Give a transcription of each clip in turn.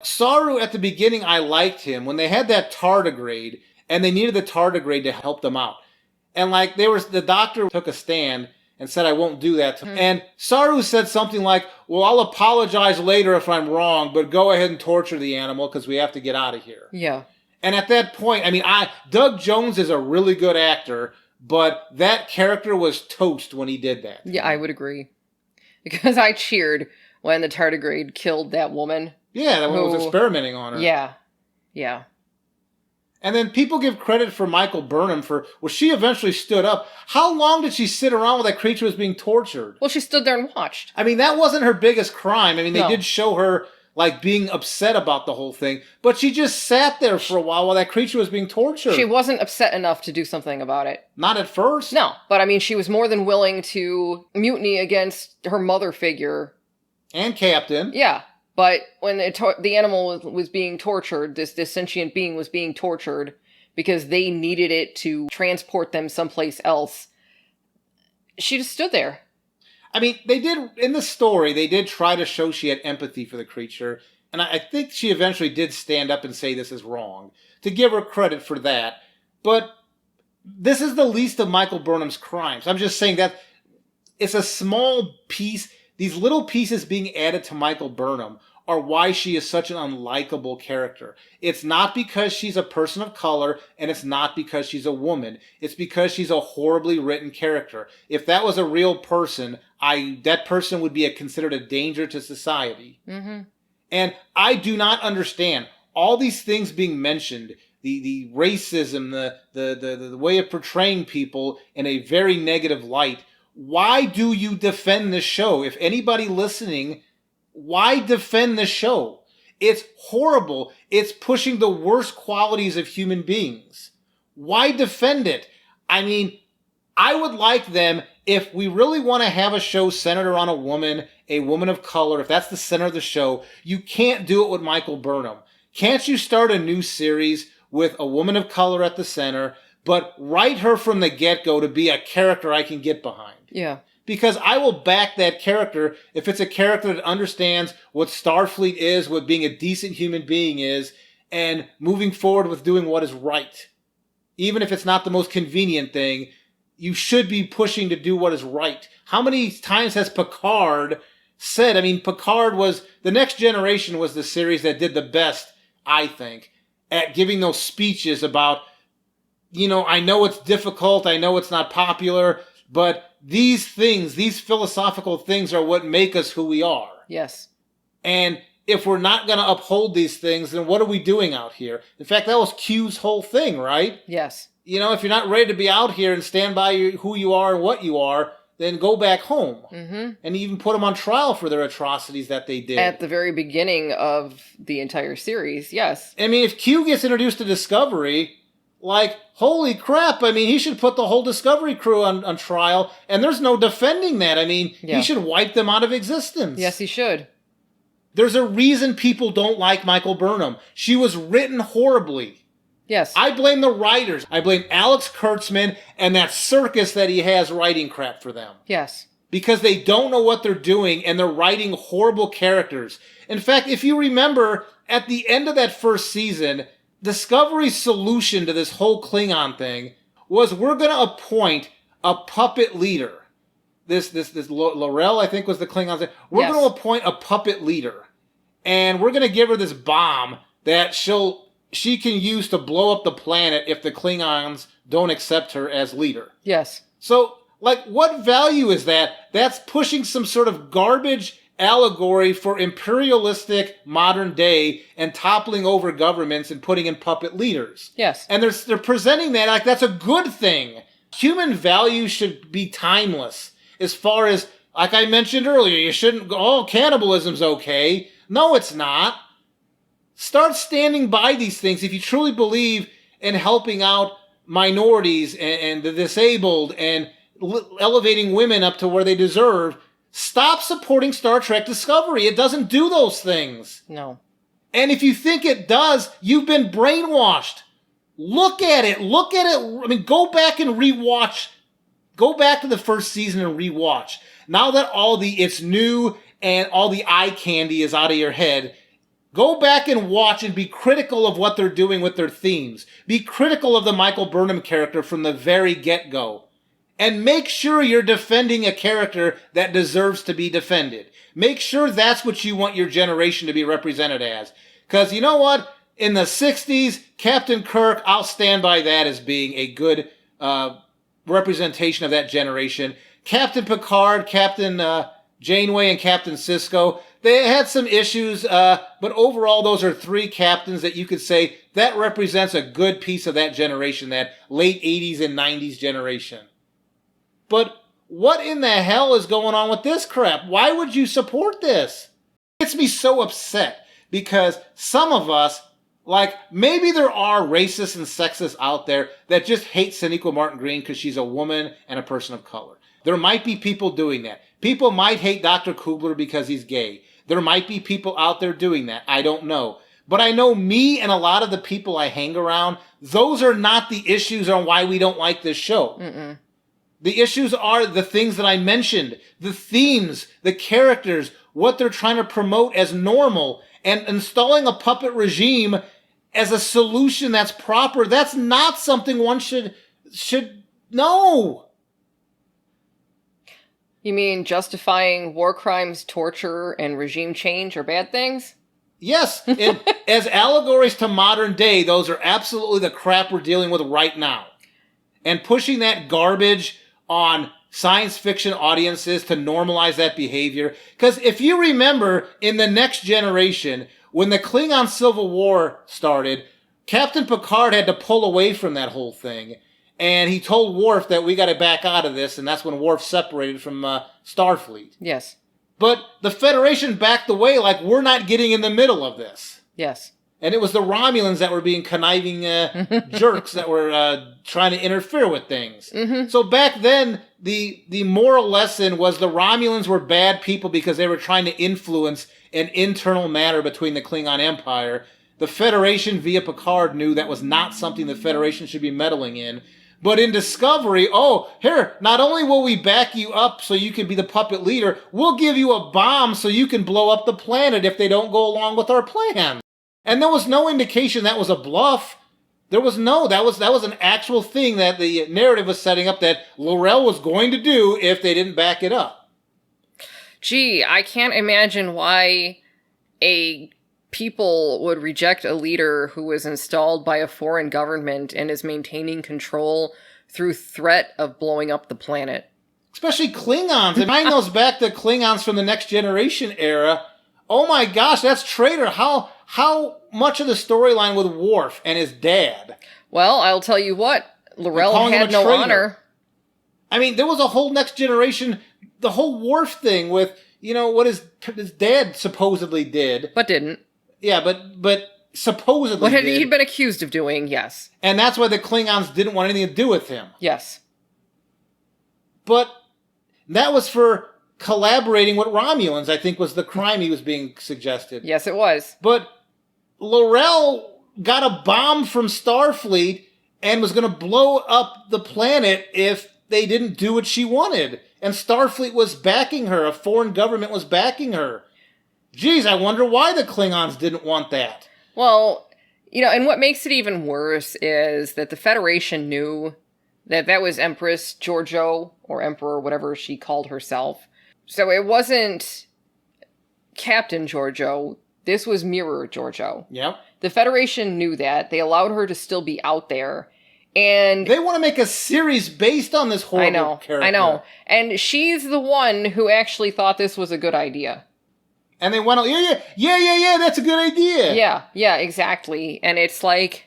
Saru, at the beginning, I liked him. When they had that tardigrade, and they needed the tardigrade to help them out. And like, the doctor took a stand and said, I won't do that. And Saru said something like, well, I'll apologize later if I'm wrong, but go ahead and torture the animal because we have to get out of here. Yeah. And at that point, I mean, Doug Jones is a really good actor, but that character was toast when he did that. Yeah, I would agree. Because I cheered when the tardigrade killed that woman. Yeah, that one was experimenting on her. Yeah. Yeah. And then people give credit for Michael Burnham well, she eventually stood up. How long did she sit around while that creature was being tortured? Well, she stood there and watched. I mean, that wasn't her biggest crime. I mean, they did show her, like, being upset about the whole thing. But she just sat there for a while that creature was being tortured. She wasn't upset enough to do something about it. Not at first. No, but I mean, she was more than willing to mutiny against her mother figure. And Captain. Yeah. But when the animal was being tortured, this sentient being was being tortured because they needed it to transport them someplace else, she just stood there. I mean, in the story, they did try to show she had empathy for the creature, and I think she eventually did stand up and say this is wrong, to give her credit for that. But this is the least of Michael Burnham's crimes. I'm just saying that it's a small piece. These little pieces being added to Michael Burnham are why she is such an unlikable character. It's not because she's a person of color, and it's not because she's a woman. It's because she's a horribly written character. If that was a real person, that person would be considered a danger to society. Mm-hmm. And I do not understand all these things being mentioned, the racism, the way of portraying people in a very negative light. Why do you defend this show? If anybody listening, why defend the show? It's horrible. It's pushing the worst qualities of human beings. Why defend it? I mean, I would like them, if we really want to have a show centered around a woman of color, if that's the center of the show, you can't do it with Michael Burnham. Can't you start a new series with a woman of color at the center, but write her from the get-go to be a character I can get behind? Yeah. Because I will back that character if it's a character that understands what Starfleet is, what being a decent human being is, and moving forward with doing what is right. Even if it's not the most convenient thing, you should be pushing to do what is right. How many times has Picard said, I mean, The Next Generation was the series that did the best, I think, at giving those speeches about, I know it's difficult, I know it's not popular, but these things, these philosophical things are what make us who we are. Yes. And if we're not going to uphold these things, then what are we doing out here? In fact, that was Q's whole thing, right? Yes. If you're not ready to be out here and stand by who you are and what you are, then go back home. Mm-hmm. And even put them on trial for their atrocities that they did. At the very beginning of the entire series, yes. I mean, if Q gets introduced to Discovery, like, holy crap, I mean, he should put the whole Discovery crew on trial, and there's no defending that. I mean, He should wipe them out of existence. Yes, he should. There's a reason people don't like Michael Burnham. She was written horribly. Yes. I blame the writers. I blame Alex Kurtzman and that circus that he has writing crap for them. Yes. Because they don't know what they're doing, and they're writing horrible characters. In fact, if you remember, at the end of that first season, Discovery's solution to this whole Klingon thing was, we're going to appoint a puppet leader. This Laurel, I think, was the Klingon's name. We're going to appoint a puppet leader. And we're going to give her this bomb that she can use to blow up the planet if the Klingons don't accept her as leader. Yes. So, like, what value is that? That's pushing some sort of garbage allegory for imperialistic modern day and toppling over governments and putting in puppet leaders. Yes. And they're presenting that like that's a good thing. Human values should be timeless. As far as, like I mentioned earlier, you shouldn't go, cannibalism's okay. No, it's not. Start standing by these things if you truly believe in helping out minorities and the disabled and elevating women up to where they deserve. Stop supporting Star Trek Discovery. It doesn't do those things. No. And if you think it does, you've been brainwashed. Look at it. I mean, go back and rewatch. Go back to the first season and rewatch. Now that it's new and all the eye candy is out of your head, Go back and watch and be critical of what they're doing with their themes. Be critical of the Michael Burnham character from the very get-go. And make sure you're defending a character that deserves to be defended. Make sure that's what you want your generation to be represented as. Because you know what? In the 60s, Captain Kirk, I'll stand by that as being a good representation of that generation. Captain Picard, Captain Janeway, and Captain Sisko, they had some issues, but overall those are three captains that you could say that represents a good piece of that generation, that late 80s and 90s generation. But what in the hell is going on with this crap? Why would you support this? It gets me so upset because some of us, like, maybe there are racists and sexists out there that just hate Sonequa Martin Green because she's a woman and a person of color. There might be people doing that. People might hate Dr. Kubler because he's gay. There might be people out there doing that. I don't know. But I know me and a lot of the people I hang around, those are not the issues on why we don't like this show. Mm-mm. The issues are the things that I mentioned, the themes, the characters, what they're trying to promote as normal, and installing a puppet regime as a solution that's proper. That's not something one should know. You mean justifying war crimes, torture, and regime change are bad things? Yes, and as allegories to modern day, those are absolutely the crap we're dealing with right now. And pushing that garbage on science fiction audiences to normalize that behavior. Because if you remember, in the Next Generation, when the Klingon Civil War started, Captain Picard had to pull away from that whole thing. And he told Worf that we got to back out of this, and that's when Worf separated from Starfleet. Yes. But the Federation backed away like we're not getting in the middle of this. Yes. And it was the Romulans that were being conniving jerks that were trying to interfere with things. Mm-hmm. So back then, the moral lesson was the Romulans were bad people because they were trying to influence an internal matter between the Klingon Empire. The Federation, via Picard, knew that was not something the Federation should be meddling in. But in Discovery, here, not only will we back you up so you can be the puppet leader, we'll give you a bomb so you can blow up the planet if they don't go along with our plan. And there was no indication that was a bluff. There was that was an actual thing that the narrative was setting up that L'Rell was going to do if they didn't back it up. Gee, I can't imagine why a people would reject a leader who was installed by a foreign government and is maintaining control through threat of blowing up the planet. Especially Klingons. If I those back to Klingons from the Next Generation era, oh my gosh, that's traitor. How much of the storyline with Worf and his dad? Well, I'll tell you what, L'Rell had no honor. I mean, there was a whole Next Generation, the whole Worf thing with, what his dad supposedly did. But didn't. Yeah, but supposedly what had did. he been accused of doing, yes. And that's why the Klingons didn't want anything to do with him. Yes. But that was for collaborating with Romulans, I think was the crime he was being suggested. Yes, it was. But L'Rell got a bomb from Starfleet and was going to blow up the planet if they didn't do what she wanted. And Starfleet was backing her. A foreign government was backing her. Geez, I wonder why the Klingons didn't want that. Well, and what makes it even worse is that the Federation knew that was Empress Georgiou, or Emperor, whatever she called herself. So it wasn't Captain Georgiou. This was Mirror Georgiou. Yep. The Federation knew that. They allowed her to still be out there. And they want to make a series based on this horrible character. I know. And she's the one who actually thought this was a good idea. And they went, yeah, that's a good idea. Yeah, exactly. And it's like,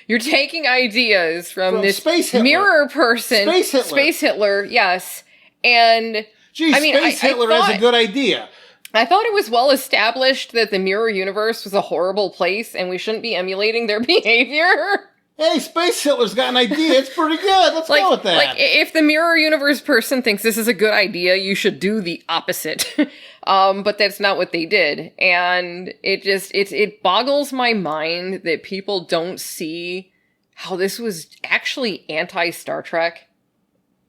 you're taking ideas from this Space Hitler. mirror person. Space Hitler, yes. And, Gee, Space Hitler is a good idea. I thought it was well established that the mirror universe was a horrible place and we shouldn't be emulating their behavior. Hey, Space Hitler's got an idea. It's pretty good. Let's go with that. Like, if the mirror universe person thinks this is a good idea, you should do the opposite. But that's not what they did. And it boggles my mind that people don't see how this was actually anti-Star Trek.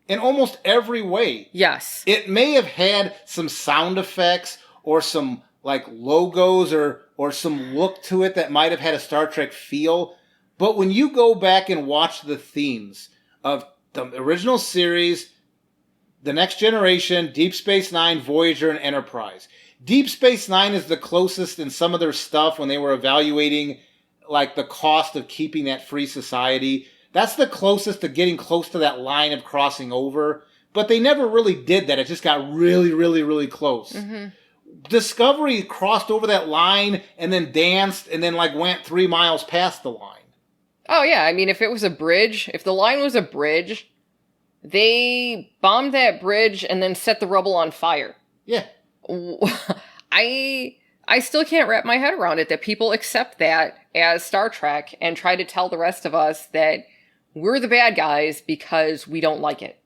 In almost every way. Yes. It may have had some sound effects or some like logos or some look to it that might have had a Star Trek feel. But when you go back and watch the themes of the original series, The Next Generation, Deep Space Nine, Voyager, and Enterprise. Deep Space Nine is the closest in some of their stuff when they were evaluating like the cost of keeping that free society. That's the closest to getting close to that line of crossing over. But they never really did that. It just got really, really, really close. Mm-hmm. Discovery crossed over that line and then danced and then like went 3 miles past the line. Oh yeah, I mean, if it was a bridge, if the line was a bridge, they bombed that bridge and then set the rubble on fire. Yeah. I still can't wrap my head around it that people accept that as Star Trek and try to tell the rest of us that we're the bad guys because we don't like it.